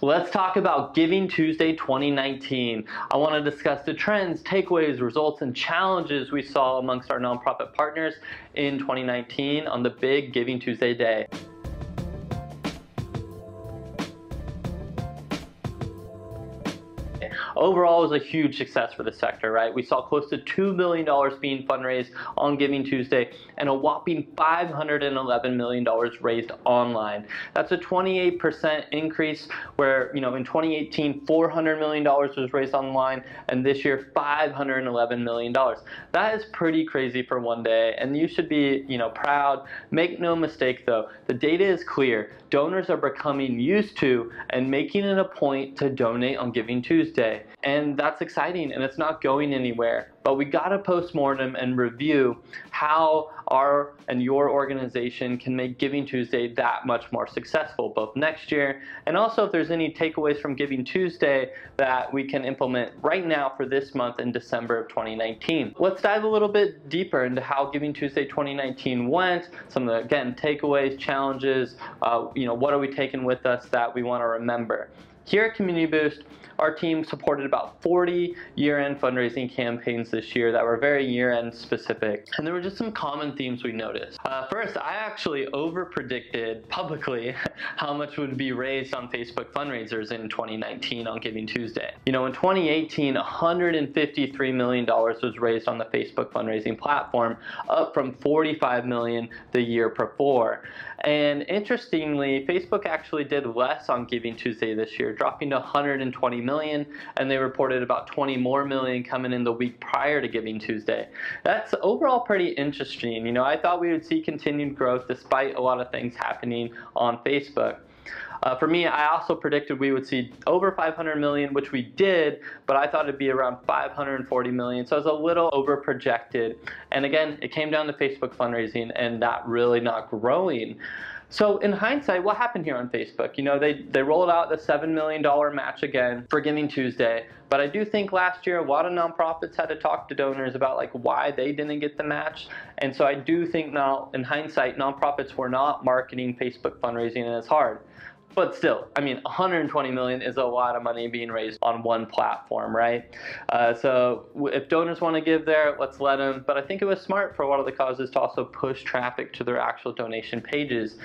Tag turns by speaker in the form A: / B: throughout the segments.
A: Let's talk about Giving Tuesday 2019. I want to discuss the trends, takeaways, results, and challenges we saw amongst our nonprofit partners in 2019 on the big Giving Tuesday day. Overall, it was a huge success for the sector, right? We saw close to $2 million being fundraised on Giving Tuesday and a whopping $511 million raised online. That's a 28% increase where, in 2018, $400 million was raised online, and this year, $511 million. That is pretty crazy for one day, and you should be, proud. Make no mistake though, the data is clear. Donors are becoming used to and making it a point to donate on Giving Tuesday. And that's exciting, and it's not going anywhere. But we gotta postmortem and review how our and your organization can make Giving Tuesday that much more successful, both next year, and also if there's any takeaways from Giving Tuesday that we can implement right now for this month in December of 2019. Let's dive a little bit deeper into how Giving Tuesday 2019 went, some of the, again, takeaways, challenges, what are we taking with us that we wanna remember. Here at Community Boost, our team supported about 40 year-end fundraising campaigns this year that were very year-end specific. And there were just some common themes we noticed. First, I actually over-predicted publicly how much would be raised on Facebook fundraisers in 2019 on Giving Tuesday. In 2018, $153 million was raised on the Facebook fundraising platform, up from $45 million the year before. And interestingly, Facebook actually did less on Giving Tuesday this year, dropping to $120 million, and they reported about $20 more million coming in the week prior to Giving Tuesday. That's overall pretty interesting. I thought we would see continued growth despite a lot of things happening on Facebook. For me, I also predicted we would see over 500 million, which we did, but I thought it'd be around 540 million. So I was a little over projected. And again, it came down to Facebook fundraising and that really not growing. So in hindsight, what happened here on Facebook? They rolled out the $7 million match again for Giving Tuesday, but I do think last year a lot of nonprofits had to talk to donors about why they didn't get the match. And so I do think now, in hindsight, nonprofits were not marketing Facebook fundraising as hard. But still, $120 million is a lot of money being raised on one platform, right? So if donors want to give there, let's let them. But I think it was smart for a lot of the causes to also push traffic to their actual donation pages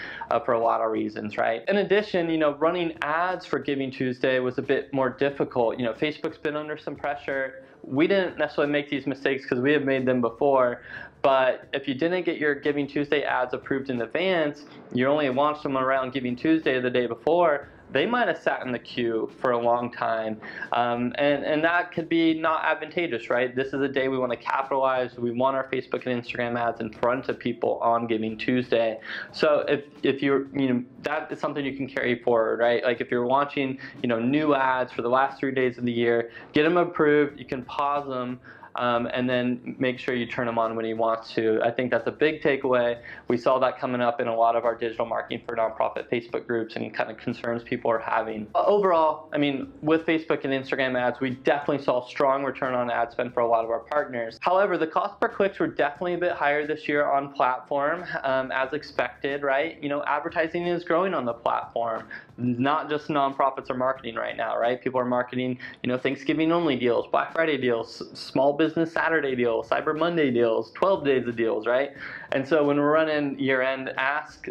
A: for a lot of reasons, right? In addition, running ads for Giving Tuesday was a bit more difficult. Facebook's been under some pressure. We didn't necessarily make these mistakes because we have made them before. But if you didn't get your Giving Tuesday ads approved in advance, you only launched them around Giving Tuesday the day before, they might have sat in the queue for a long time. And that could be not advantageous, right? This is a day we want to capitalize. We want our Facebook and Instagram ads in front of people on Giving Tuesday. So if you're, that is something you can carry forward, right? Like if you're launching, new ads for the last 3 days of the year, get them approved, you can pause them. And then make sure you turn them on when you want to. I think that's a big takeaway. We saw that coming up in a lot of our digital marketing for nonprofit Facebook groups and kind of concerns people are having. Overall, with Facebook and Instagram ads, we definitely saw strong return on ad spend for a lot of our partners. However, the cost per clicks were definitely a bit higher this year on platform, as expected, right? Advertising is growing on the platform. Not just nonprofits are marketing right now, right? People are marketing, Thanksgiving only deals, Black Friday deals, small business Saturday deals, Cyber Monday deals, 12 days of deals, right? And so when we're running year-end ask,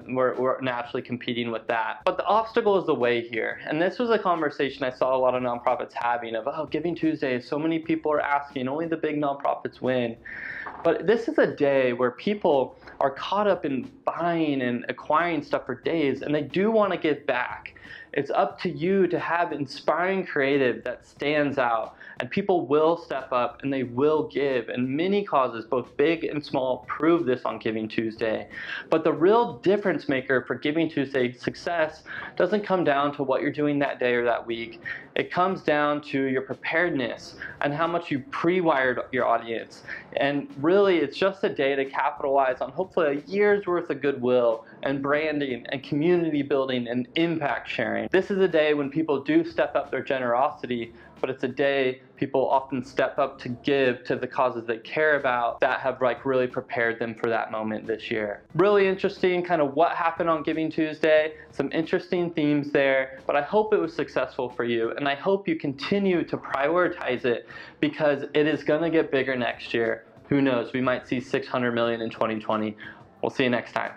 A: we're naturally competing with that. But the obstacle is the way here. And this was a conversation I saw a lot of nonprofits having of, oh, Giving Tuesday, so many people are asking, only the big nonprofits win. But this is a day where people are caught up in buying and acquiring stuff for days, and they do want to give back. It's up to you to have inspiring creative that stands out, and people will step up and they will give. And many causes, both big and small, prove this on Giving Tuesday. But the real difference maker for Giving Tuesday's success doesn't come down to what you're doing that day or that week. It comes down to your preparedness and how much you pre-wired your audience. And really, it's just a day to capitalize on hopefully a year's worth of goodwill and branding and community building and impact sharing. This is a day when people do step up their generosity, but it's a day people often step up to give to the causes they care about that have like really prepared them for that moment this year. Really interesting kind of what happened on Giving Tuesday, some interesting themes there, but I hope it was successful for you, and I hope you continue to prioritize it because it is gonna get bigger next year. Who knows, we might see 600 million in 2020. We'll see you next time.